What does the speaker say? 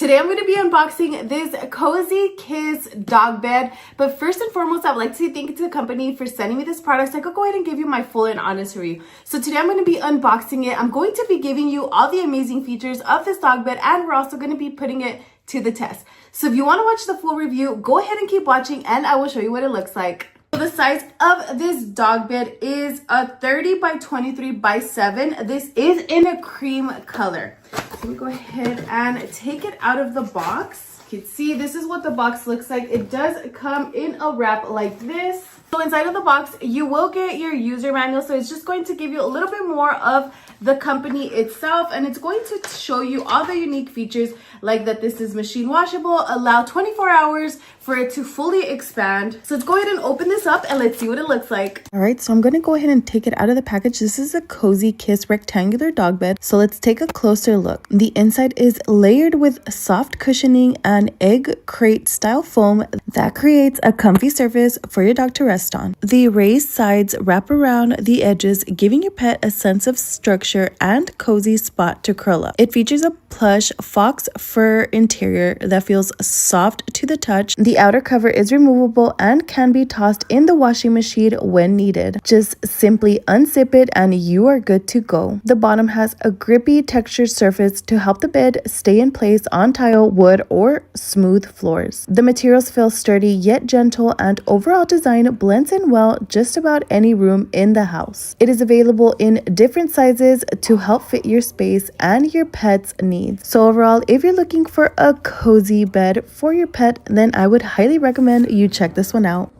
Today I'm going to be unboxing this Cozy Kiss dog bed, but first and foremost I would like to say thank you to the company for sending me this product so I could go ahead and give you my full and honest review. So today I'm going to be unboxing it. I'm going to be giving you all the amazing features of this dog bed, and we're also going to be putting it to the test. So if you want to watch the full review, go ahead and keep watching and I will show you what it looks like. The size of this dog bed is a 30 by 23 by 7. This is in a cream color. Let me go ahead and take it out of the box. You can see this is what the box looks like. It does come in a wrap like this. So inside of the box, you will get your user manual. So it's just going to give you a little bit more of the company itself, and it's going to show you all the unique features like that this is machine washable, allow 24 hours for it to fully expand. So let's go ahead and open this up and let's see what it looks like. All right, so I'm going to go ahead and take it out of the package. This is a Cozy Kiss rectangular dog bed. So let's take a closer look. The inside is layered with soft cushioning and egg crate style foam that creates a comfy surface for your dog to rest on. The raised sides wrap around the edges, giving your pet a sense of structure and cozy spot to curl up. It features a plush fox fur interior that feels soft to the touch. The outer cover is removable and can be tossed in the washing machine when needed. Just simply unzip it and you are good to go. The bottom has a grippy textured surface to help the bed stay in place on tile, wood, or smooth floors. The materials feel sturdy yet gentle, and overall design blends in well just about any room in the house. It is available in different sizes to help fit your space and your pet's needs. So overall, if you're looking for a cozy bed for your pet, then I would highly recommend you check this one out.